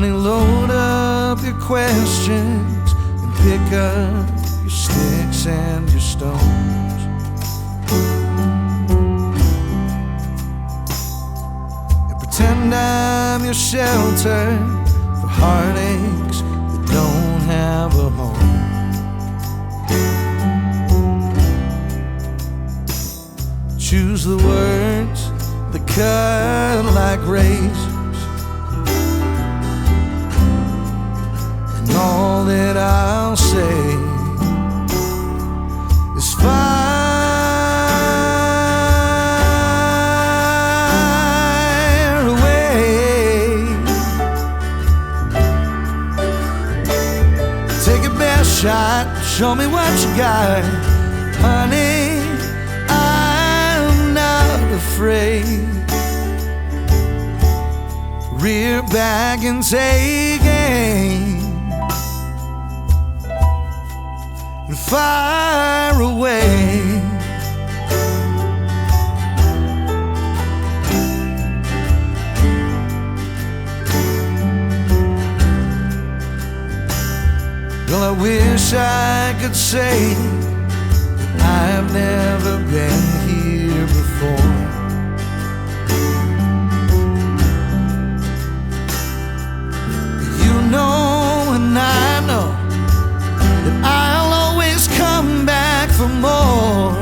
honey, load up your questions and pick up your sticks and your stones. And pretend I'm your shelter for heartaches that don't have a home. Choose the words that cut like razors, and all that I'll say is fire away. Take your best shot, show me what you got, honey. Afraid, rear back and take aim and fire away. Well, I wish I could say that I've never been here before. And I know that I'll always come back for more.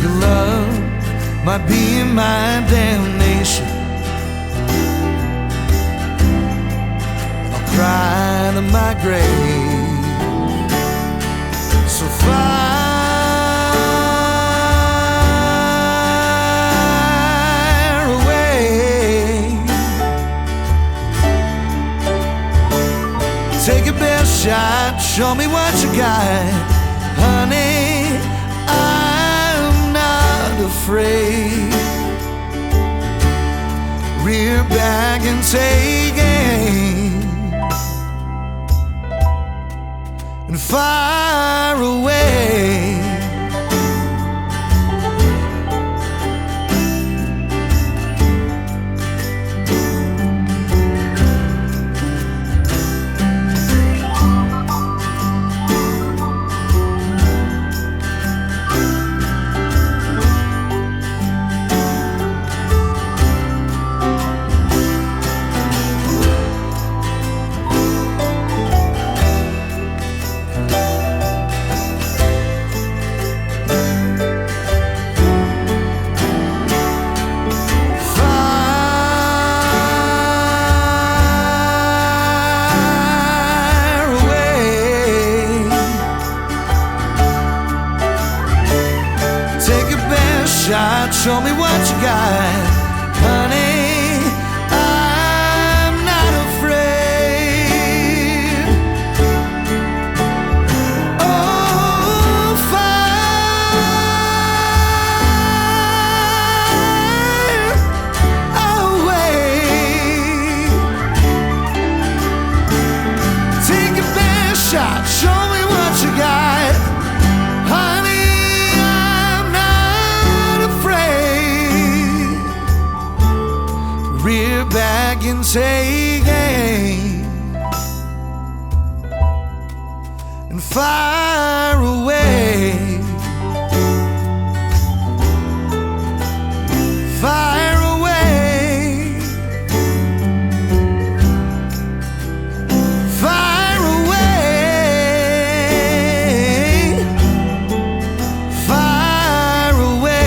Your love might be my damnation. I'll cry to my grave. So far shot, show me what you got, honey. I'm not afraid. Rear back and take aim and fire away. Show me what you got, honey. I'm not afraid. Oh, fire away. Take your best shot, show me what you got, honey. Rear back and take aim and fire away. Fire away. Fire away. Fire away.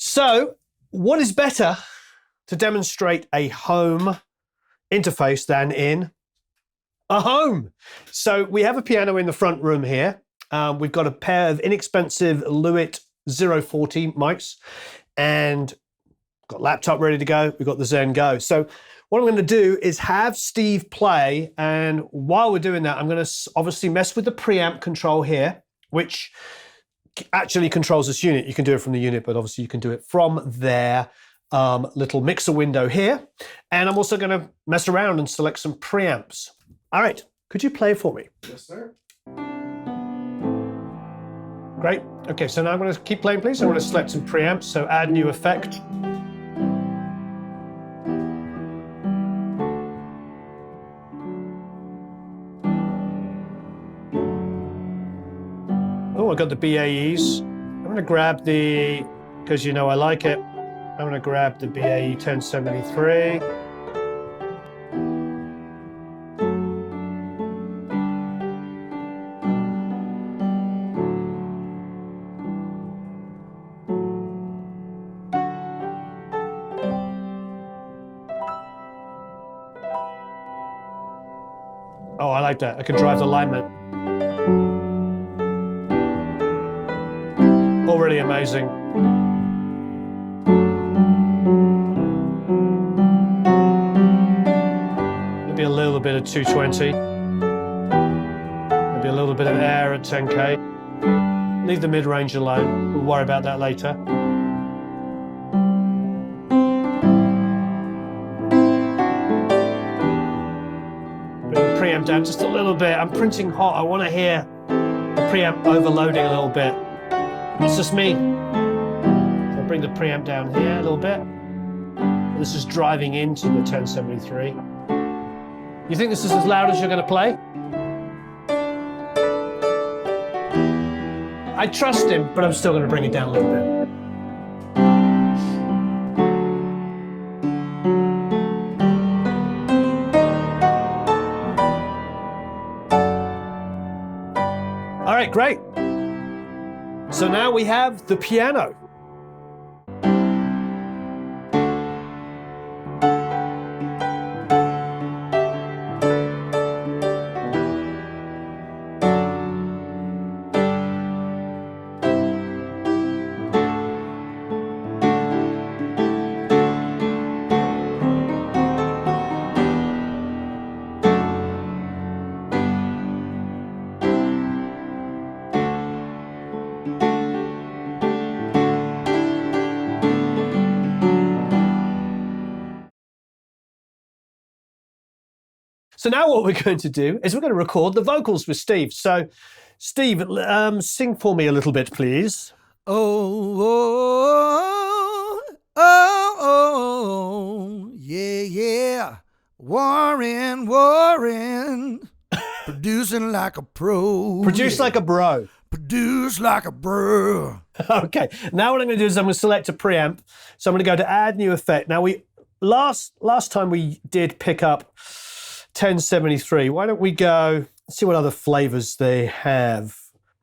So, what is better to demonstrate a home interface than in a home? So we have a piano in the front room here. We've got a pair of inexpensive Lewitt 040 mics and got laptop ready to go. We've got the Zen Go. So what I'm going to do is have Steve play, and while we're doing that, I'm going to obviously mess with the preamp control here, which actually controls this unit. You can do it from the unit, but obviously you can do it from their little mixer window here. And I'm also going to mess around and select some preamps. All right, could you play for me? Yes, sir. Great. Okay, so now I'm going to keep playing, please. I'm going to select some preamps, so add new effect. Oh, I got the BAEs. I'm going to grab the, because you know I like it, I'm going to grab the BAE 1073. Oh, I like that. I can drive the alignment. Already amazing. Maybe a little bit of 220. Maybe a little bit of air at 10K. Leave the mid-range alone. We'll worry about that later. Preamp down just a little bit. I'm printing hot. I want to hear the preamp overloading a little bit. It's just me. So I'll bring the preamp down here a little bit. This is driving into the 1073. You think this is as loud as you're going to play? I trust him, but I'm still going to bring it down a little bit. All right, great. So now we have the piano. So now what we're going to do is we're going to record the vocals with Steve. So, Steve, sing for me a little bit, please. Oh, oh, oh, oh, yeah, yeah. Warren, Warren. Producing like a pro. Produce like a bro. Produce like a bro. Okay, now what I'm going to do is I'm going to select a preamp. So I'm going to go to add new effect. Now last time we did pick up 1073. Why don't we go see what other flavors they have?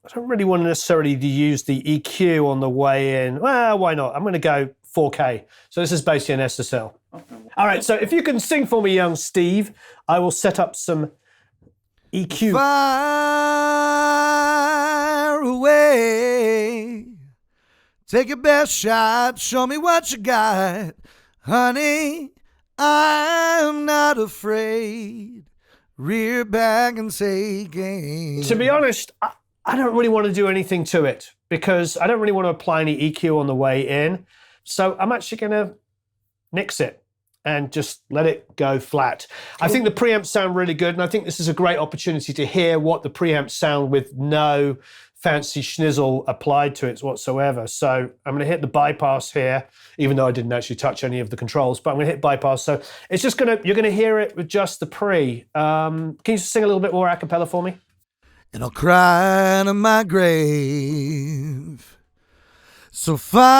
I don't really want necessarily to use the EQ on the way in. Well, why not? I'm going to go 4K. So this is basically an SSL. Okay. All right, so if you can sing for me, young Steve, I will set up some EQ. Fire away. Take your best shot. Show me what you got. Honey, I'm not afraid. Rear back and say again. To be honest, I don't really want to do anything to it because I don't really want to apply any EQ on the way in. So I'm actually going to nix it and just let it go flat. I think the preamps sound really good, and I think this is a great opportunity to hear what the preamps sound with no fancy schnizzle applied to it whatsoever. So I'm going to hit the bypass here, even though I didn't actually touch any of the controls, but I'm going to hit bypass. So it's just you're going to hear it with just the pre. Can you just sing a little bit more a cappella for me? And I'll cry to my grave. So far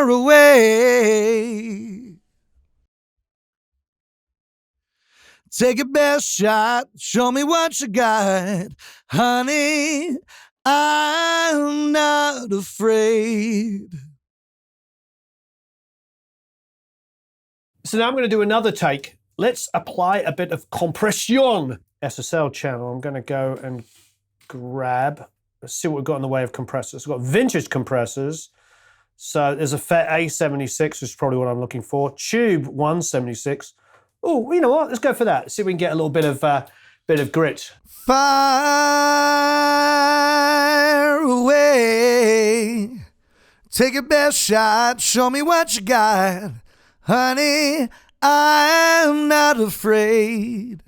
away. Take your best shot. Show me what you got. Honey, I'm not afraid. So now I'm going to do another take. Let's apply a bit of compression. SSL channel. I'm going to go and grab. Let's see what we've got in the way of compressors. We've got vintage compressors. So there's a FET A76, which is probably what I'm looking for. Tube 176. Oh, you know what? Let's go for that. See if we can get a little bit of grit. Fire away. Take your best shot. Show me what you got. Honey, I'm not afraid.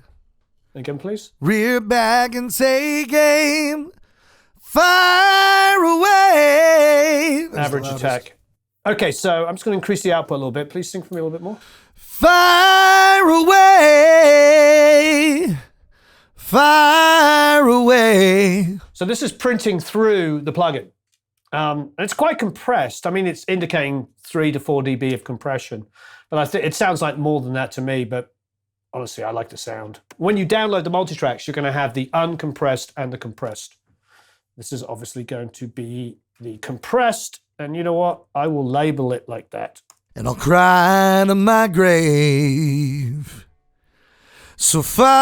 Again, please. Rear back and take aim. Fire away. Average attack. Okay, so I'm just going to increase the output a little bit. Please sing for me a little bit more. Fire away. Fire away. So this is printing through the plugin. And it's quite compressed. I mean, it's indicating 3 to 4 dB of compression. But I think it sounds like more than that to me, but honestly, I like the sound. When you download the multitracks, you're going to have the uncompressed and the compressed. This is obviously going to be the compressed. And you know what? I will label it like that. And I'll cry to my grave. So fire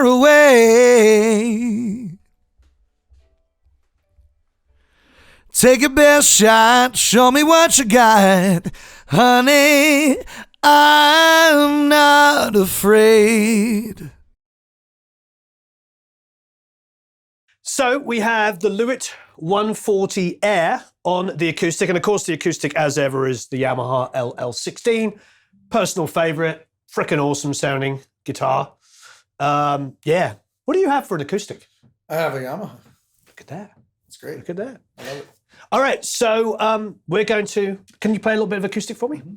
away. Take your best shot. Show me what you got. Honey, I'm not afraid. So we have the Lewitt 140 Air on the acoustic. And of course, the acoustic, as ever, is the Yamaha LL16. Personal favorite, frickin' awesome sounding guitar. Yeah. What do you have for an acoustic? I have a Yamaha. Look at that. It's great. Look at that. I love it. All right. So we're going to, can you play a little bit of acoustic for me? Mm-hmm.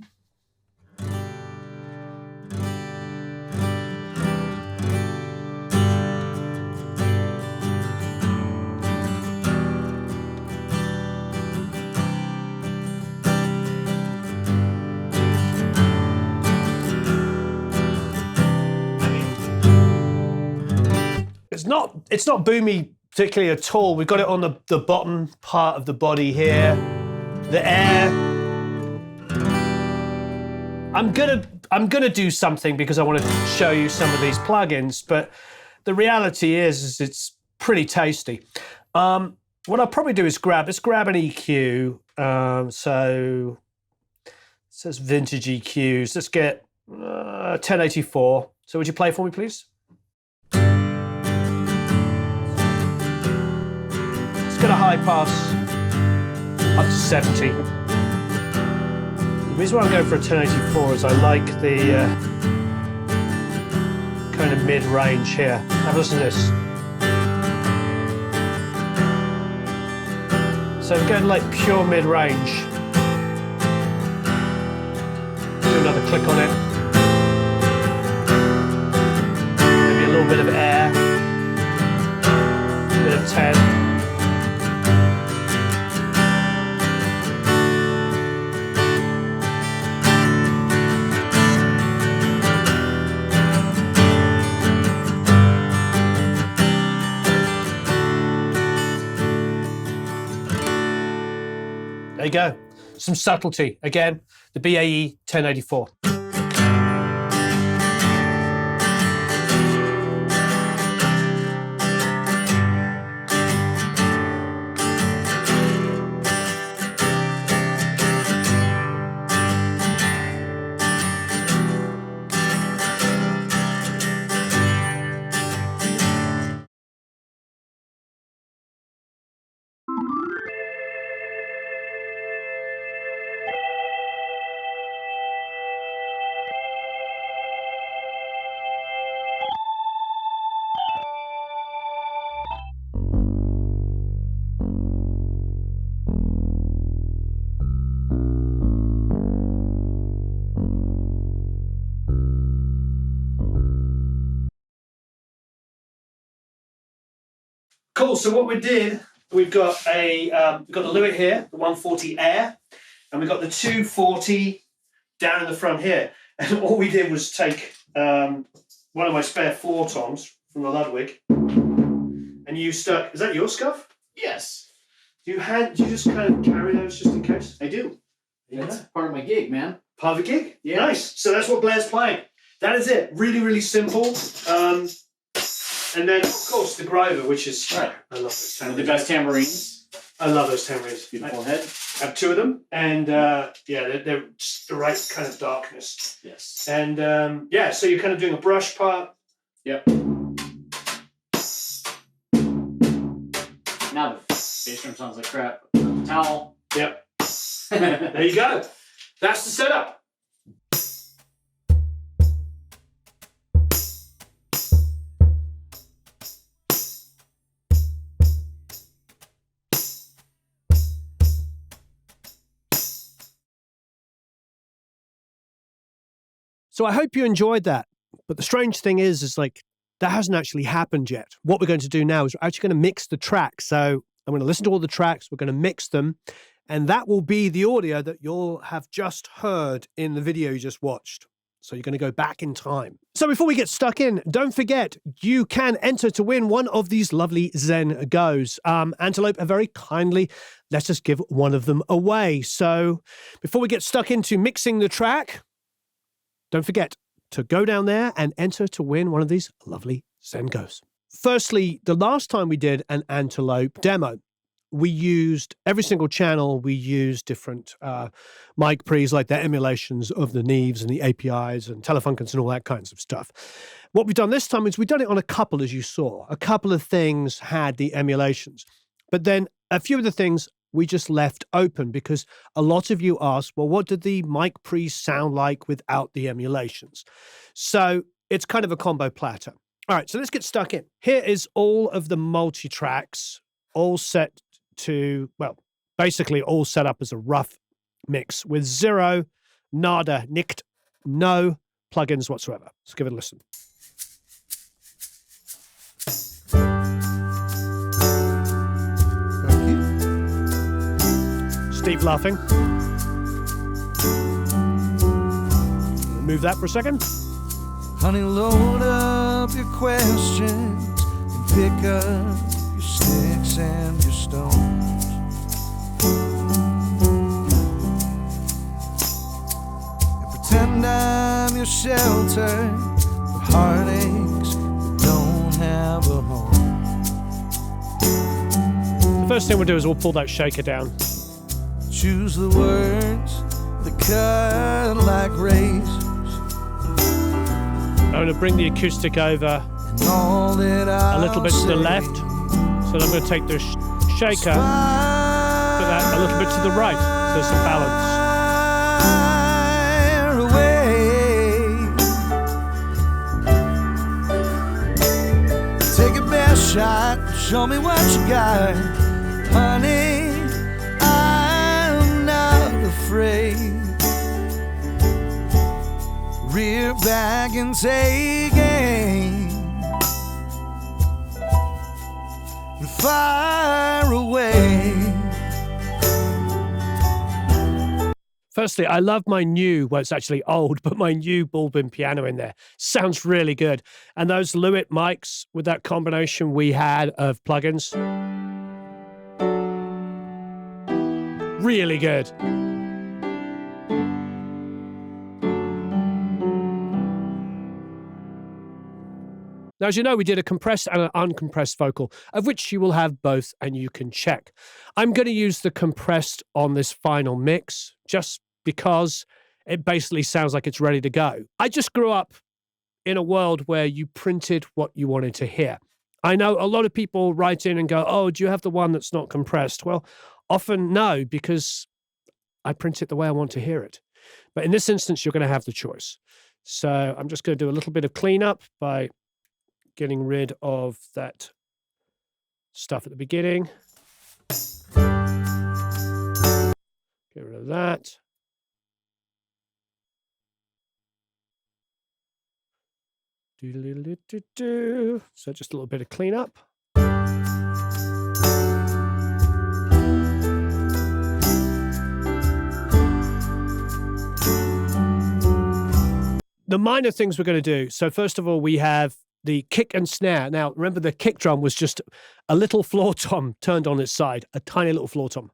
It's not boomy particularly at all. We've got it on the bottom part of the body here. The air. I'm gonna do something because I want to show you some of these plugins, but the reality is it's pretty tasty. What I'll probably do is let's grab an EQ. So it says vintage EQs. Let's get 1084. So would you play for me, please? Get a high pass up to 70. The reason why I'm going for a 1084 is I like the kind of mid-range here. Have a listen to this. So I'm going like pure mid-range. Do another click on it. Maybe a little bit of air. A bit of 10. There you go. Some subtlety. Again, the BAE 1084. Cool. So what we did, we've got the Lewitt here, the 140 Air, and we've got the 240 down in the front here. And all we did was take one of my spare floor toms from the Ludwig, and you stuck. Is that your scuff? Yes, Do you just kind of carry those just in case? I do. Yeah. That's part of my gig, man. Part of the gig? Yeah. Nice. So that's what Blair's playing. That is it. Really, really simple. And then, of course, the Grover, which is... Right. I love those One of the tambourines. best tambourines. I love those tambourines. Beautiful head. I have 2 of them. And, yeah, they're just the right kind of darkness. Yes. And, yeah, so you're kind of doing a brush part. Yep. Now the bass drum sounds like crap. The towel. Yep. There you go. That's the setup. So I hope you enjoyed that. But the strange thing is like, that hasn't actually happened yet. What we're going to do now is we're actually going to mix the tracks. So I'm going to listen to all the tracks. We're going to mix them. And that will be the audio that you'll have just heard in the video you just watched. So you're going to go back in time. So before we get stuck in, don't forget, you can enter to win one of these lovely Zen Go's. Antelope have very kindly let us give one of them away. So before we get stuck into mixing the track, don't forget to go down there and enter to win one of these lovely Zen Go's. Firstly, the last time we did an Antelope demo, we used every single channel. We used different mic pre's, like their emulations of the Neves and the APIs and Telefunctions and all that kinds of stuff. What we've done this time is we've done it on a couple, as you saw. A couple of things had the emulations. But then a few of the things we just left open because a lot of you asked, well, what did the mic pre's sound like without the emulations? So it's kind of a combo platter. All right, so let's get stuck in. Here is all of the multi-tracks, all set to, well, basically all set up as a rough mix with zero, nada, nicked, no plugins whatsoever. Let's give it a listen. Thank you. Steve laughing. Remove that for a second. Honey, load up your questions and pick up your sticks and your stones. And pretend I'm your shelter for heartaches that don't have a home. The first thing we'll do is we'll pull that shaker down. Choose the words that cut like razors. I'm going to bring the acoustic over And all that a little bit to the left. So I'm going to take the shaker, put that a little bit to the right. So there's some balance. Fire away. Take a best shot, show me what you got. Honey, I'm not afraid. Rear back and take aim. And fire away. Firstly, I love my new, well, it's actually old, but my new ball-bin piano in there. Sounds really good. And those Lewitt mics with that combination we had of plugins. Really good. Now, as you know, we did a compressed and an uncompressed vocal, of which you will have both, and you can check. I'm going to use the compressed on this final mix, just because it basically sounds like it's ready to go. I just grew up in a world where you printed what you wanted to hear. I know a lot of people write in and go, oh, do you have the one that's not compressed? Well, often no, because I print it the way I want to hear it. But in this instance, you're going to have the choice. So I'm just going to do a little bit of cleanup by getting rid of that stuff at the beginning. Get rid of that. Do-do-do-do-do. So just a little bit of cleanup. The minor things we're going to do. So first of all, we have the kick and snare. Now, remember the kick drum was just a little floor tom turned on its side, a tiny little floor tom.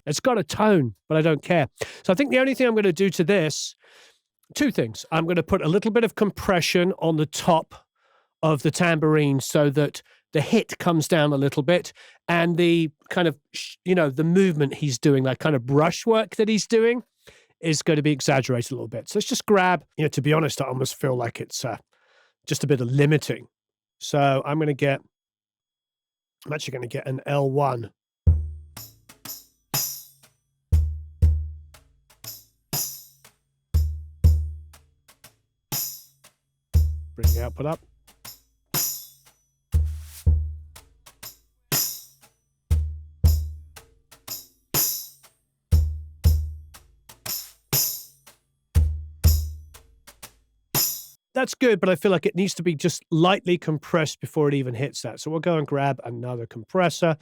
It's got a tone, but I don't care. So I think the only thing I'm going to do to this, two things. I'm going to put a little bit of compression on the top of the tambourine so that the hit comes down a little bit, and the kind of, the movement he's doing, that kind of brushwork that he's doing, is going to be exaggerated a little bit. So let's just grab, to be honest, I almost feel like it's just a bit of limiting. So I'm actually going to get an L1. Bring the output up. That's good, but I feel like it needs to be just lightly compressed before it even hits that. So we'll go and grab another compressor.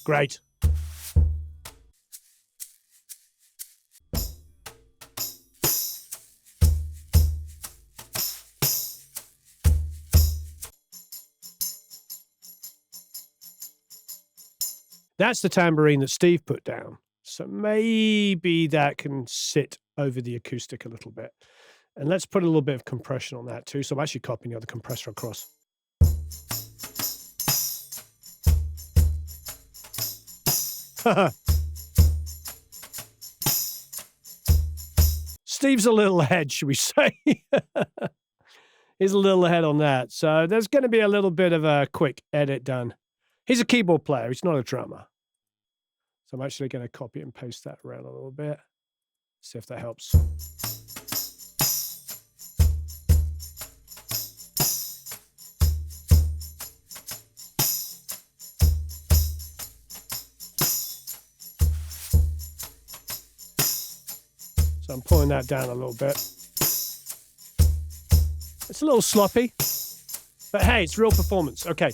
Great. That's the tambourine that Steve put down. So maybe that can sit over the acoustic a little bit. And let's put a little bit of compression on that too. So I'm actually copying the other compressor across. Steve's a little ahead, should we say? He's a little ahead on that. So there's going to be a little bit of a quick edit done. He's a keyboard player. He's not a drummer. So I'm actually going to copy and paste that around a little bit. See if that helps. So I'm pulling that down a little bit. It's a little sloppy, but hey, it's real performance. Okay.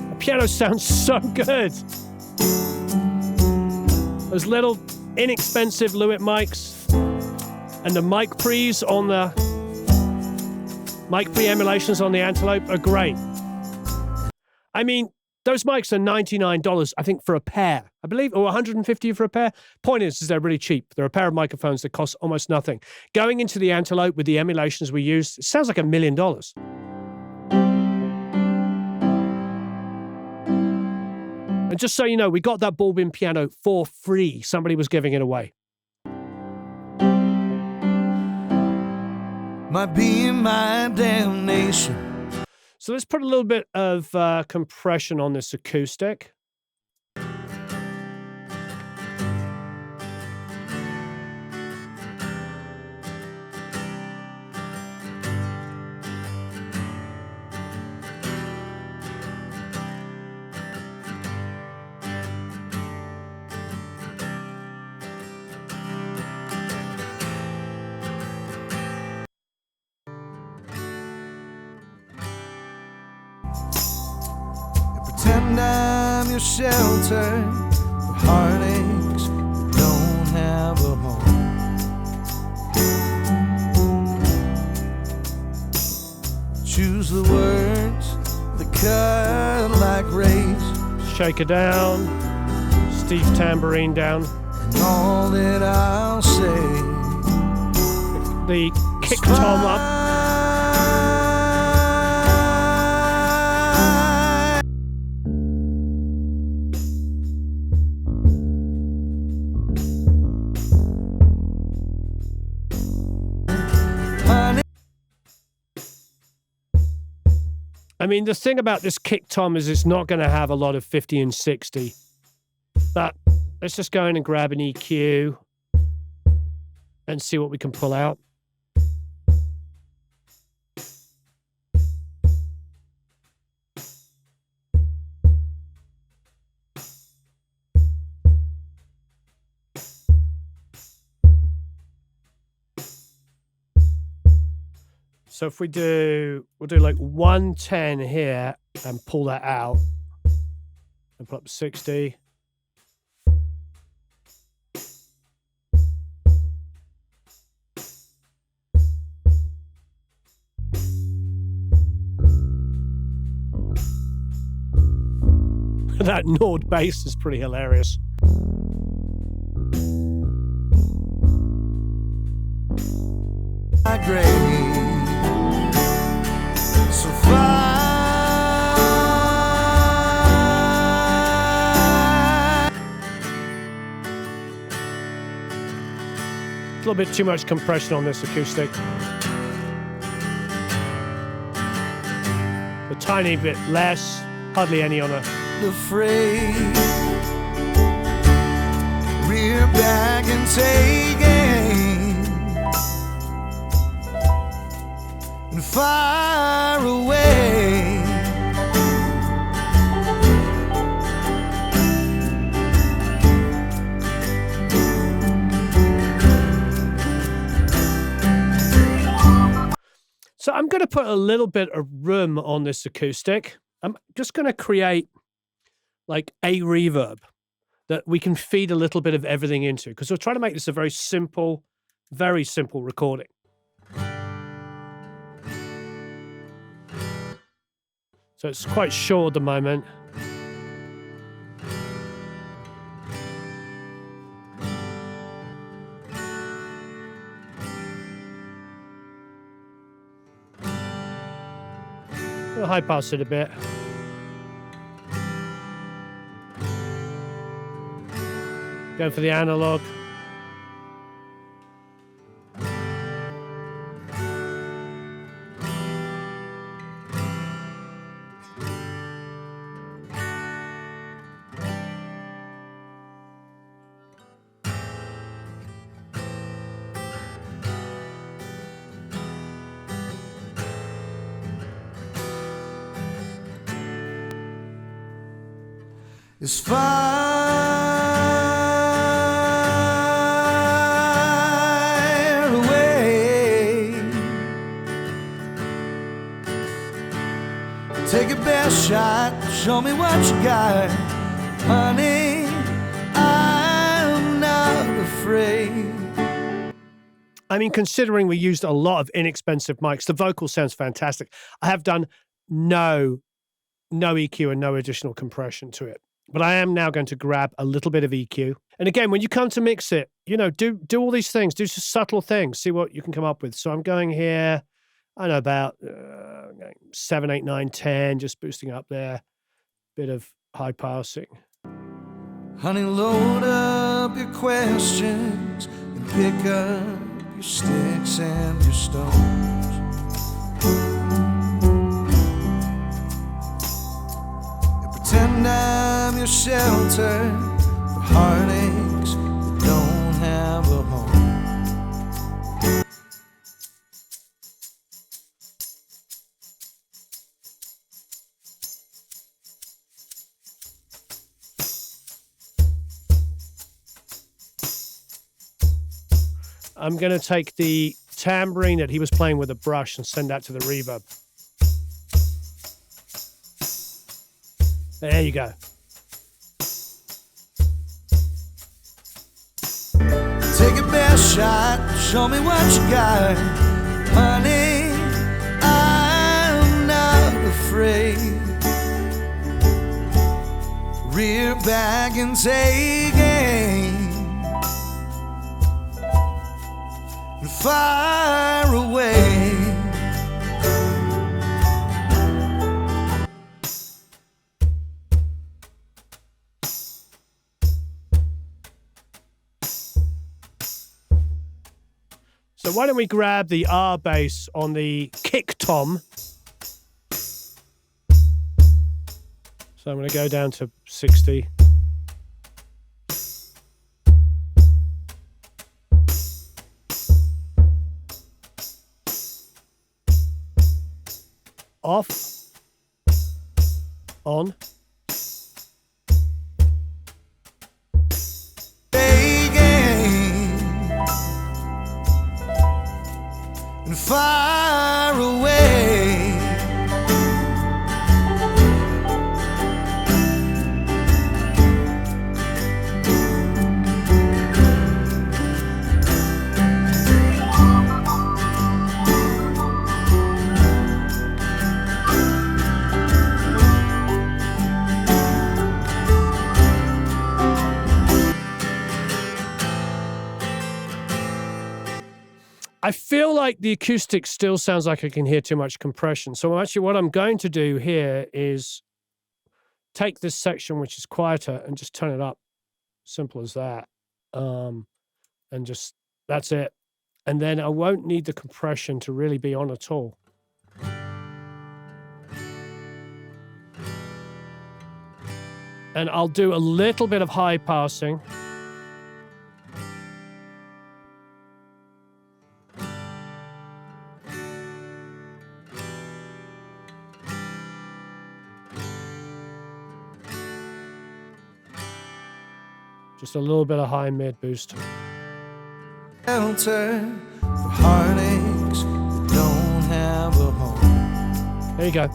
The piano sounds so good. Those little inexpensive Lewitt mics and the mic pre's on the mic pre emulations on the Antelope are great. I mean, those mics are $99, I think, for a pair, I believe, or $150 for a pair. Point is they're really cheap. They're a pair of microphones that cost almost nothing. Going into the Antelope with the emulations we used, it sounds like $1 million. And just so you know, we got that ball-bin piano for free. Somebody was giving it away. Might be my damnation. So let's put a little bit of compression on this acoustic. Pretend I'm your shelter for heartaches that don't have a home. Choose the words that cut like rays. Shaker down, Steve tambourine down. And all that I'll say, The kick tom up. I mean, the thing about this kick tom is it's not going to have a lot of 50 and 60. But let's just go in and grab an EQ and see what we can pull out. So if we'll do like 110 here and pull that out and put up 60. That gnawed bass is pretty hilarious. My grave so far. A little bit too much compression on this acoustic. A tiny bit less, hardly any on a... Afraid, rear back and take aim and fire away. So I'm going to put a little bit of room on this acoustic. I'm just going to create like a reverb that we can feed a little bit of everything into, because we're trying to make this a very simple recording. So it's quite short at the moment. We'll high pass it a bit. Going for the analog. As far away, take your best shot, show me what you got, honey, I'm not afraid. I mean, considering we used a lot of inexpensive mics, the vocal sounds fantastic. I have done no EQ and no additional compression to it. But I am now going to grab a little bit of EQ. And again, when you come to mix it, you know, do all these things, do just subtle things, see what you can come up with. So I'm going here, I don't know, about 7, 8, 9, 10, just boosting up there. Bit of high passing. Honey, load up your questions and pick up your sticks and your stones. Pretend I'm your shelter for heartaches that don't have a home. I'm going to take the tambourine that he was playing with a brush and send that to the reverb. There you go. Take your best shot, show me what you got, honey, I'm not afraid. Rear back and take aim and fire away. So why don't we grab the R bass on the kick tom. So I'm going to go down to 60. Off. On. And fire away. I feel like the acoustic still sounds like I can hear too much compression. So actually what I'm going to do here is take this section, which is quieter, and just turn it up. Simple as that. And just, that's it. And then I won't need the compression to really be on at all. And I'll do a little bit of high passing. Just a little bit of high mid boost. Shelter for heartaches that don't have a home. There you go.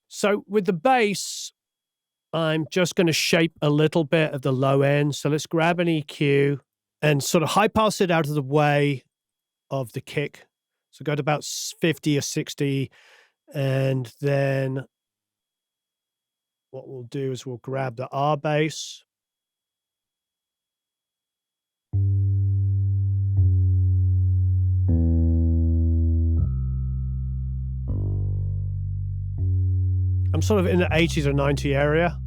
So with the bass, I'm just going to shape a little bit of the low end. So let's grab an EQ and sort of high pass it out of the way of the kick. So go to about 50 or 60. And then what we'll do is we'll grab the R bass. I'm sort of in the 80 to 90 area.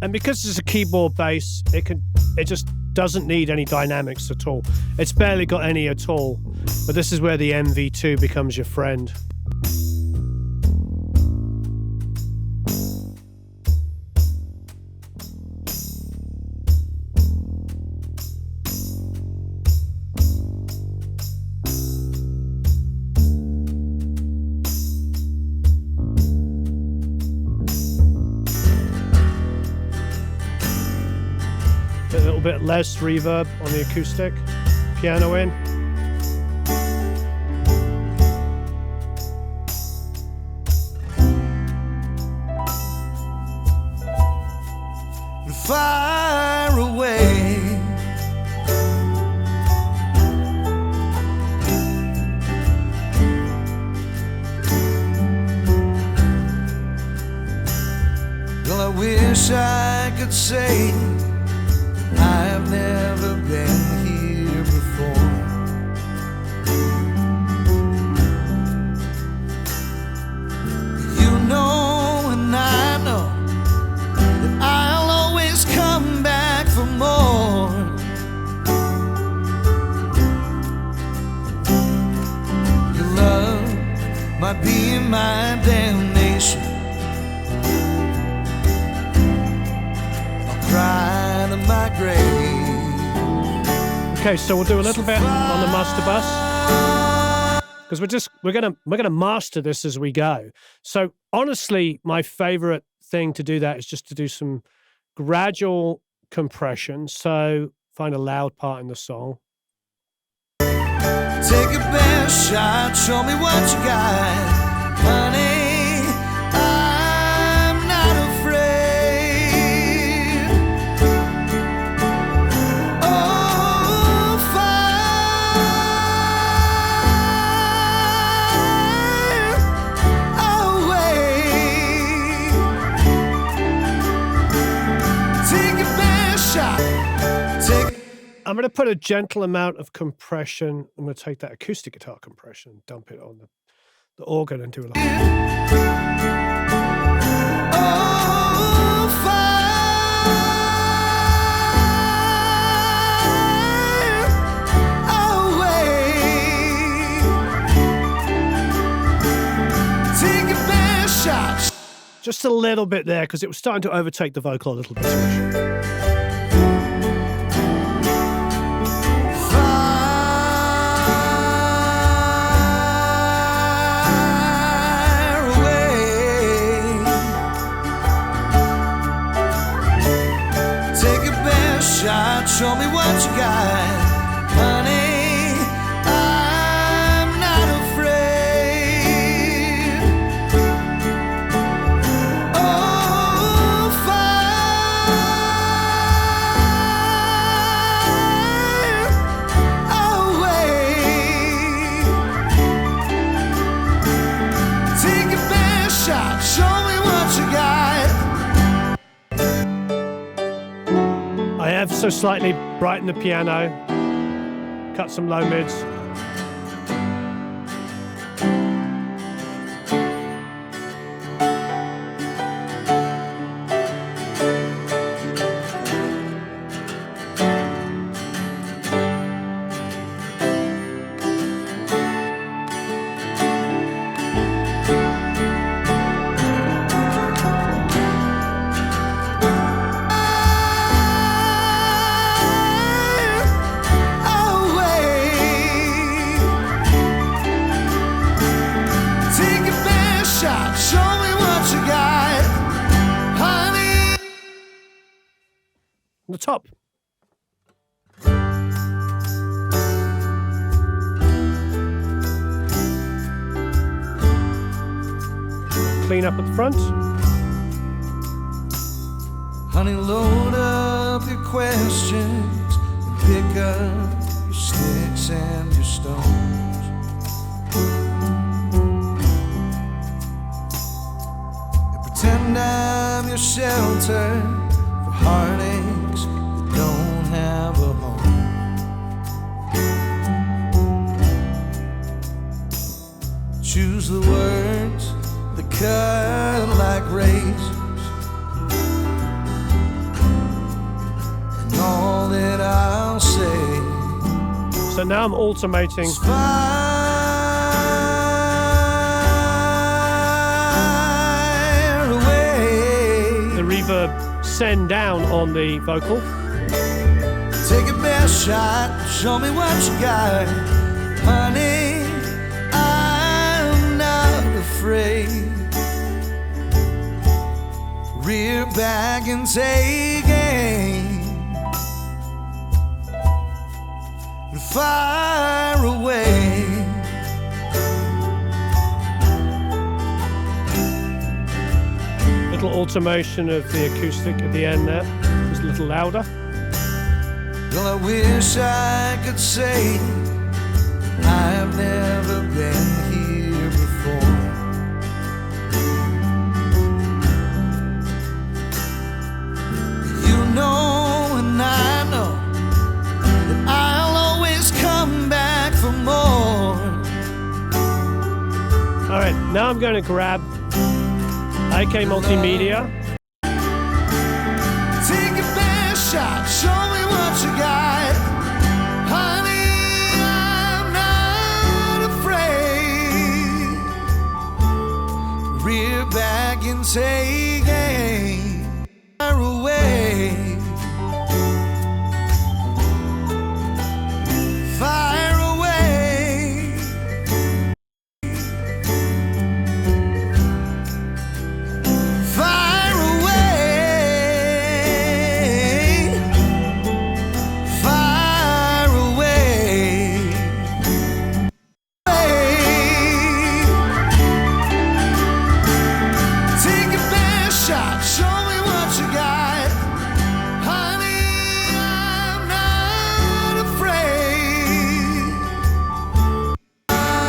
And because it's a keyboard bass, it just doesn't need any dynamics at all. It's barely got any at all. But this is where the MV2 becomes your friend. A little bit less reverb on the acoustic, piano in. Far away, well, I wish I could say I've never been here before. You know and I know that I'll always come back for more. Your love might be my damnation. I'll cry to my grave. Okay, so we'll do a little bit on the master bus because we're gonna master this as we go. So honestly, my favorite thing to do that is just to do some gradual compression. So find a loud part in the song. Take a best shot, show me what you got, honey. I'm not afraid. Oh, fire away. Take a best shot. I'm going to put a gentle amount of compression. I'm going to take that acoustic guitar compression and dump it on the organ and do a little. Oh, fire away. Take a best shot. Just a little bit there because it was starting to overtake the vocal a little bit. Show me what you got, honey. I'm not afraid. Oh, Also slightly brighten the piano, cut some low mids. The top. Clean up at the front. Honey, load up your questions and pick up your sticks and your stones. And pretend I'm your shelter for heartaches that don't have a home. Choose the words that cut like razors, and all that I'll say. So now I'm automating the reverb send down on the vocal. Take a best shot, show me what you got, honey. I'm not afraid. Rear back and take aim and fire away. Little automation of the acoustic at the end there. Just a little louder. Well, I wish I could say I've never been here before. You know and I know that I'll always come back for more. All right, now I'm going to grab IK Multimedia. Take a best shot, show me what you got, honey. I'm not afraid. Rear back and take aim, fire away, fire away, fire away, fire away. Take a best shot, show me what you got, honey. I'm not afraid. Fire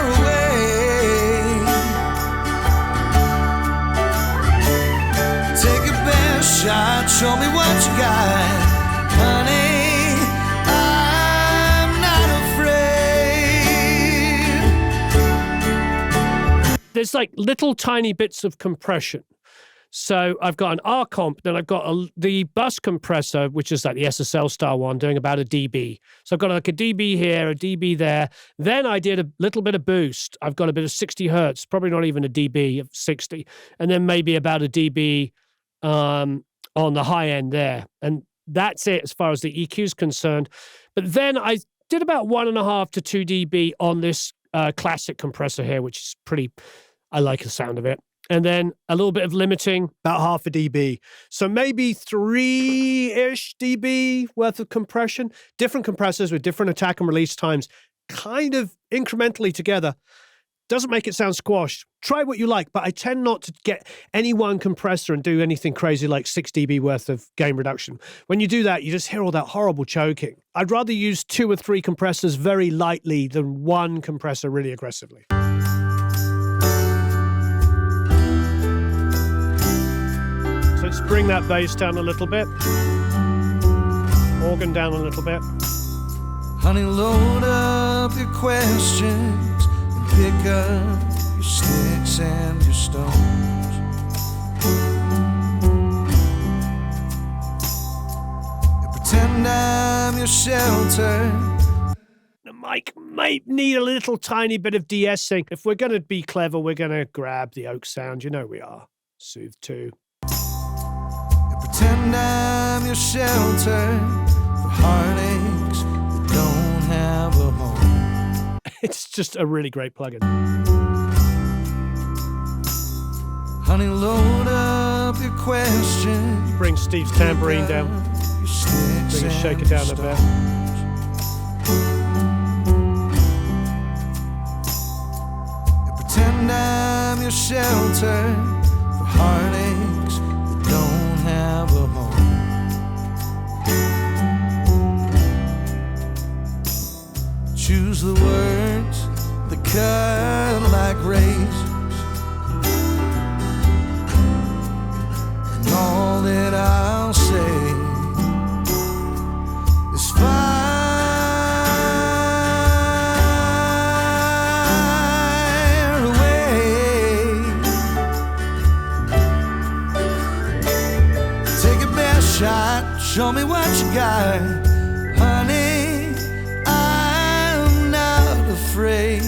away. Take a best shot, show me what you got, honey. I'm not afraid. There's like little tiny bits of compression. So I've got an R comp, then I've got the bus compressor, which is like the SSL style one, doing about a dB. So I've got like a dB here, a dB there. Then I did a little bit of boost. I've got a bit of 60 hertz, probably not even a dB of 60. And then maybe about a dB on the high end there. And that's it as far as the EQ is concerned. But then I did about 1.5 to 2 dB on this classic compressor here, which is pretty, I like the sound of it. And then a little bit of limiting, about 0.5 dB. So maybe 3-ish dB worth of compression. Different compressors with different attack and release times, kind of incrementally together. Doesn't make it sound squashed. Try what you like, but I tend not to get any one compressor and do anything crazy like 6 dB worth of gain reduction. When you do that, you just hear all that horrible choking. I'd rather use 2 or 3 compressors very lightly than one compressor really aggressively. Let's bring that bass down a little bit. Organ down a little bit. Honey, load up your questions and pick up your sticks and your stones. And pretend I'm your shelter. The mic might need a little tiny bit of de-essing. If we're going to be clever, we're going to grab the oak sound. You know we are. Soothe 2. And pretend I'm your shelter for heartaches that don't have a home. It's just a really great plugin. Honey, load up your questions. Bring Steve's tambourine down. Bring his shaker down a bit. Pretend I'm your shelter for heartaches that don't have a home. Choose the words that cut like razors, and all that I'll say is fire away. Take a best shot, show me what you got, honey. I'm not afraid.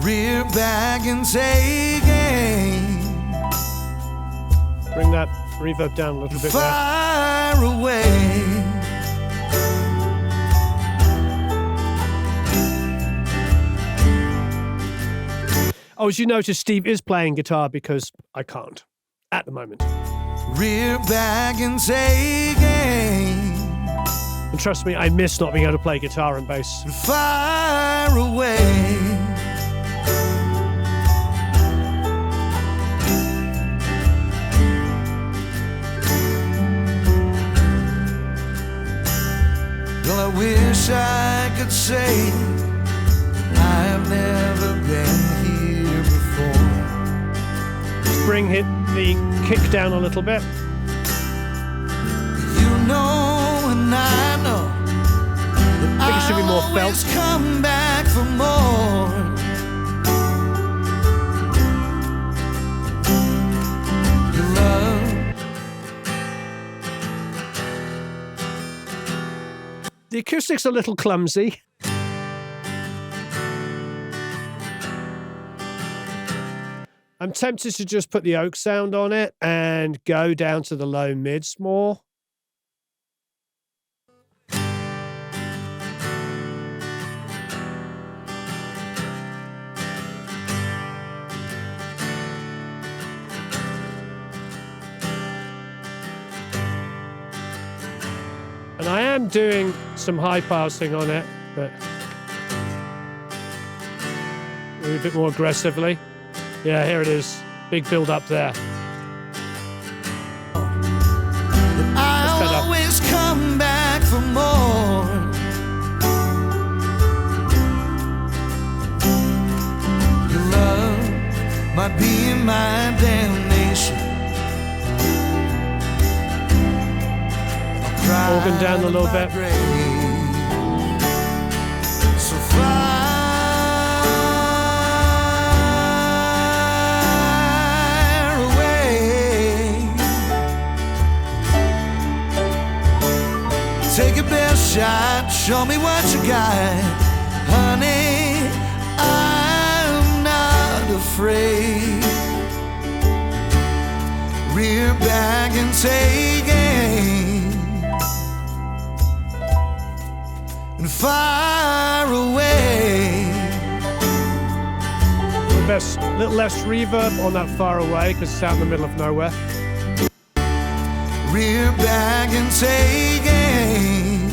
Rear back and take aim. Bring that reverb down a little bit there. Far away. Oh, as you notice, Steve is playing guitar because I can't at the moment. Rear back and take aim. And trust me, I miss not being able to play guitar and bass. Far away. Well, I wish I could say I've never been here before. Let's bring the kick down a little bit. You know and I know that I think it should be more I'll felt. always come back for more. Your love. The acoustic's a little clumsy. I'm tempted to just put the oak sound on it and go down to the low mids more. And I am doing some high passing on it, but maybe a bit more aggressively. Yeah, here it is. Big build up there. I'll always come back for more. Your love might be my damnation. Organ down a little bit. So far away. Take a best shot, show me what you got, honey. I'm not afraid. Rear back and take aim. And far away. A little less reverb on that far away because it's out in the middle of nowhere. Rear back and take aim.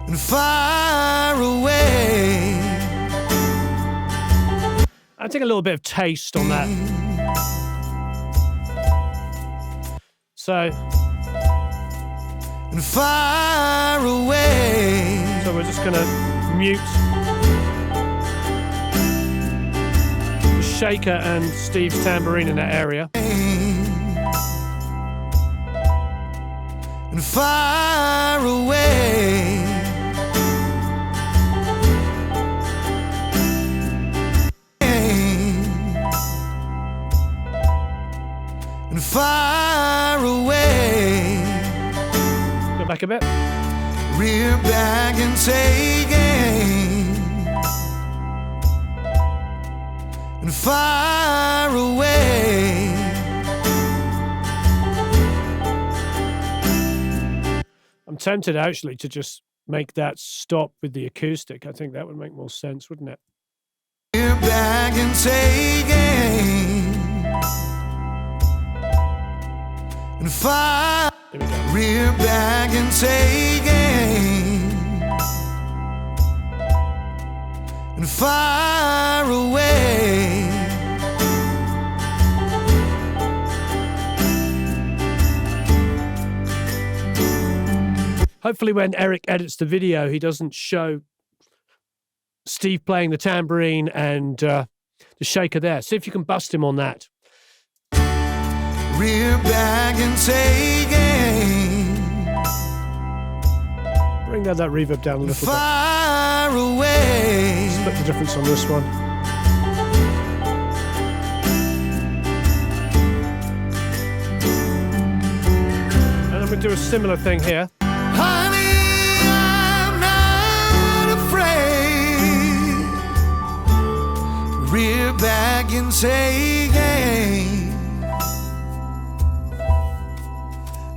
And far away. I think a little bit of taste on that. So And far away. So we're just gonna mute the shaker and Steve's tambourine in that area. And far away, and far away. Go back a bit. Rear back and taking, and far away. I'm tempted actually to just make that stop with the acoustic. I think that would make more sense, wouldn't it? Rear back and taking, and far. Here we go. Rear back and taking, and far away. Hopefully when Eric edits the video, he doesn't show Steve playing the tambourine and the shaker there. See if you can bust him on that. Rear back and taking, Bring down that reverb down a little bit. far away. Split the difference on this one. And I'm going to do a similar thing here. Honey, I'm not afraid. Rear back and taking,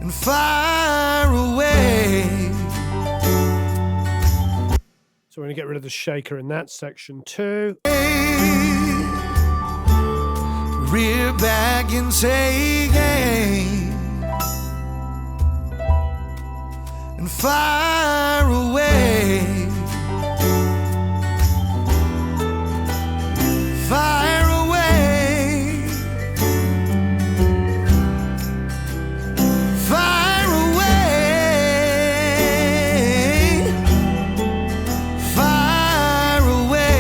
and far away. So we're going to get rid of the shaker in that section too. Rear back and taking, and far away. Far away. Far away. Far away.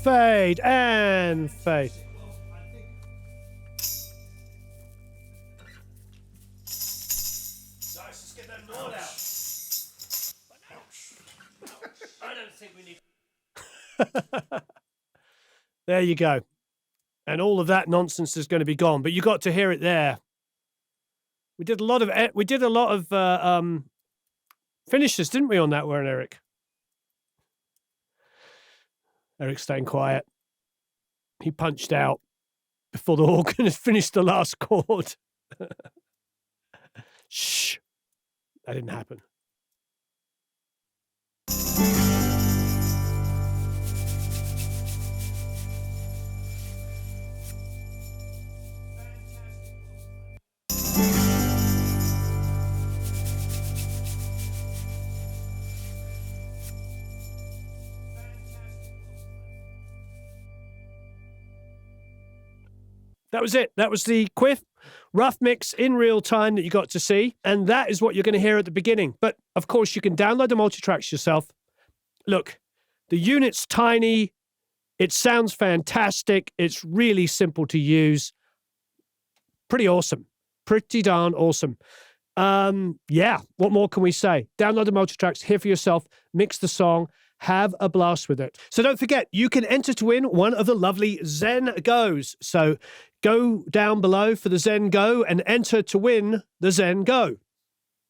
Fade and fade. Nice, let's get that Nord out. I don't think we need. There you go. And all of that nonsense is going to be gone, but you got to hear it there. We did a lot of finishes, didn't we, on that one, Eric? Eric's staying quiet. He punched out before the organ had finished the last chord. Shh. That didn't happen. That was it. That was the quiff rough mix in real time that you got to see. And that is what you're going to hear at the beginning. But of course, you can download the multitracks yourself. Look, the unit's tiny. It sounds fantastic. It's really simple to use. Pretty awesome. Pretty darn awesome. Yeah, what more can we say? Download the multitracks, hear for yourself, mix the song, have a blast with it. So don't forget, you can enter to win one of the lovely Zen Go's. So go down below for the Zen Go and enter to win the Zen Go.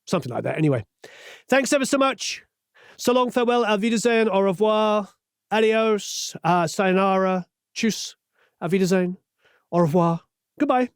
Something like that, anyway. Thanks ever so much. So long, farewell, auf Wiedersehen, au revoir, adios, sayonara, tschüss, auf Wiedersehen, au revoir, goodbye.